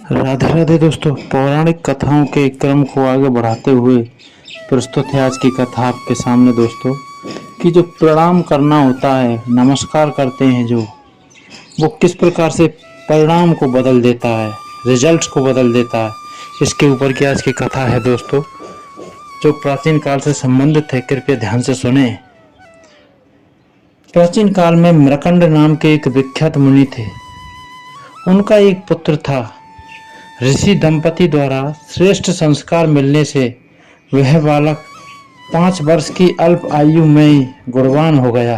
राधे राधे दोस्तों, पौराणिक कथाओं के क्रम को आगे बढ़ाते हुए प्रस्तुत है आज की कथा आपके सामने दोस्तों। कि जो प्रणाम करना होता है, नमस्कार करते हैं जो, वो किस प्रकार से परिणाम को बदल देता है, रिजल्ट्स को बदल देता है। इसके ऊपर की आज की कथा है दोस्तों, जो प्राचीन काल से संबंधित है। कृपया ध्यान से सुने। प्राचीन काल में मृकंड नाम के एक विख्यात मुनि थे। उनका एक पुत्र था। ऋषि दंपति द्वारा श्रेष्ठ संस्कार मिलने से वह बालक 5 वर्ष की अल्प आयु में गुणवान हो गया।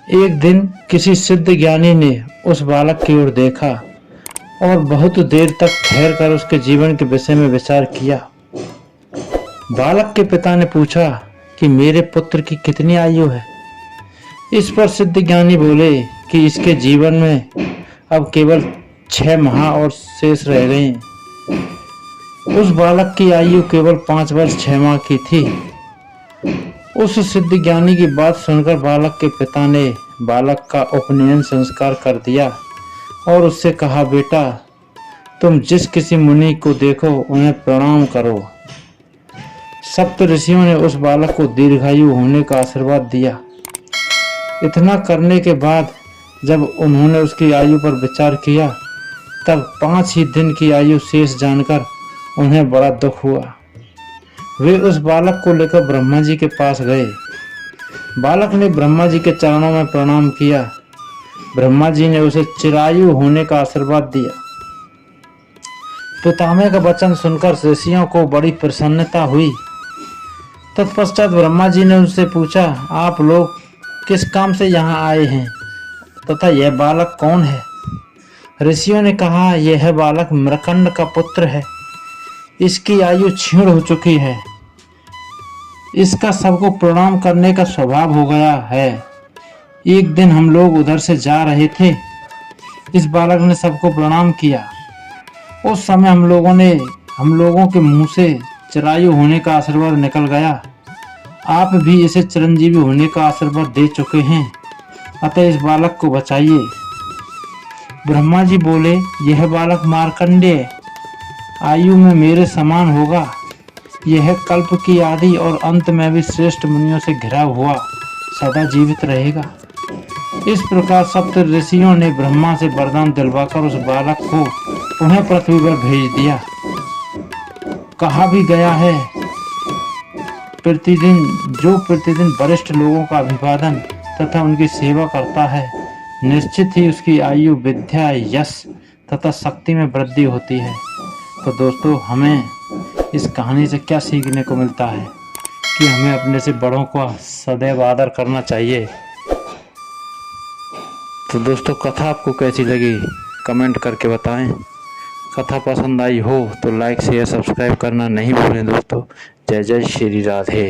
एक दिन किसी सिद्ध ज्ञानी ने उस बालक की ओर देखा और बहुत देर तक ठहर कर उसके जीवन के विषय में विचार किया। बालक के पिता ने पूछा कि मेरे पुत्र की कितनी आयु है। इस पर सिद्ध ज्ञानी बोले कि इसके जीवन में अब केवल 6 माह और शेष रह गए हैं। उस बालक की आयु केवल 5 वर्ष 6 माह की थी। उस सिद्ध ज्ञानी की बात सुनकर बालक के पिता ने बालक का उपनयन संस्कार कर दिया और उससे कहा, बेटा तुम जिस किसी मुनि को देखो उन्हें प्रणाम करो। सप्त ऋषियों ने उस बालक को दीर्घायु होने का आशीर्वाद दिया। इतना करने के बाद जब उन्होंने उसकी आयु पर विचार किया, तब 5 ही दिन की आयु शेष जानकर उन्हें बड़ा दुख हुआ। वे उस बालक को लेकर ब्रह्मा जी के पास गए। बालक ने ब्रह्मा जी के चरणों में प्रणाम किया। ब्रह्मा जी ने उसे चिरायु होने का आशीर्वाद दिया। पितामह का वचन सुनकर ऋषियों को बड़ी प्रसन्नता हुई। तत्पश्चात ब्रह्मा जी ने उनसे पूछा, आप लोग किस काम से यहाँ आए हैं तथा यह बालक कौन है? ऋषियों ने कहा, यह बालक मृकंड का पुत्र है। इसकी आयु क्षीण हो चुकी है। इसका सबको प्रणाम करने का स्वभाव हो गया है। एक दिन हम लोग उधर से जा रहे थे। इस बालक ने सबको प्रणाम किया। उस समय हम लोगों के मुंह से चिरायु होने का आशीर्वाद निकल गया। आप भी इसे चिरंजीवी होने का आशीर्वाद दे चुके हैं, अतः इस बालक को बचाइए। ब्रह्मा जी बोले, यह बालक मार्कंडेय आयु में मेरे समान होगा। यह कल्प की आदि और अंत में भी श्रेष्ठ मुनियों से घिरा हुआ सदा जीवित रहेगा। इस प्रकार सप्त ऋषियों ने ब्रह्मा से वरदान दिलवाकर उस बालक को पुनः पृथ्वी पर भेज दिया। कहा भी गया है, प्रतिदिन वरिष्ठ लोगों का अभिवादन तथा उनकी सेवा करता है, निश्चित ही उसकी आयु, विद्या, यश तथा शक्ति में वृद्धि होती है। तो दोस्तों, हमें इस कहानी से क्या सीखने को मिलता है कि हमें अपने से बड़ों का सदैव आदर करना चाहिए। तो दोस्तों, कथा आपको कैसी लगी कमेंट करके बताएं। कथा पसंद आई हो तो लाइक शेयर सब्सक्राइब करना नहीं भूलें दोस्तों। जय जय श्री राधे।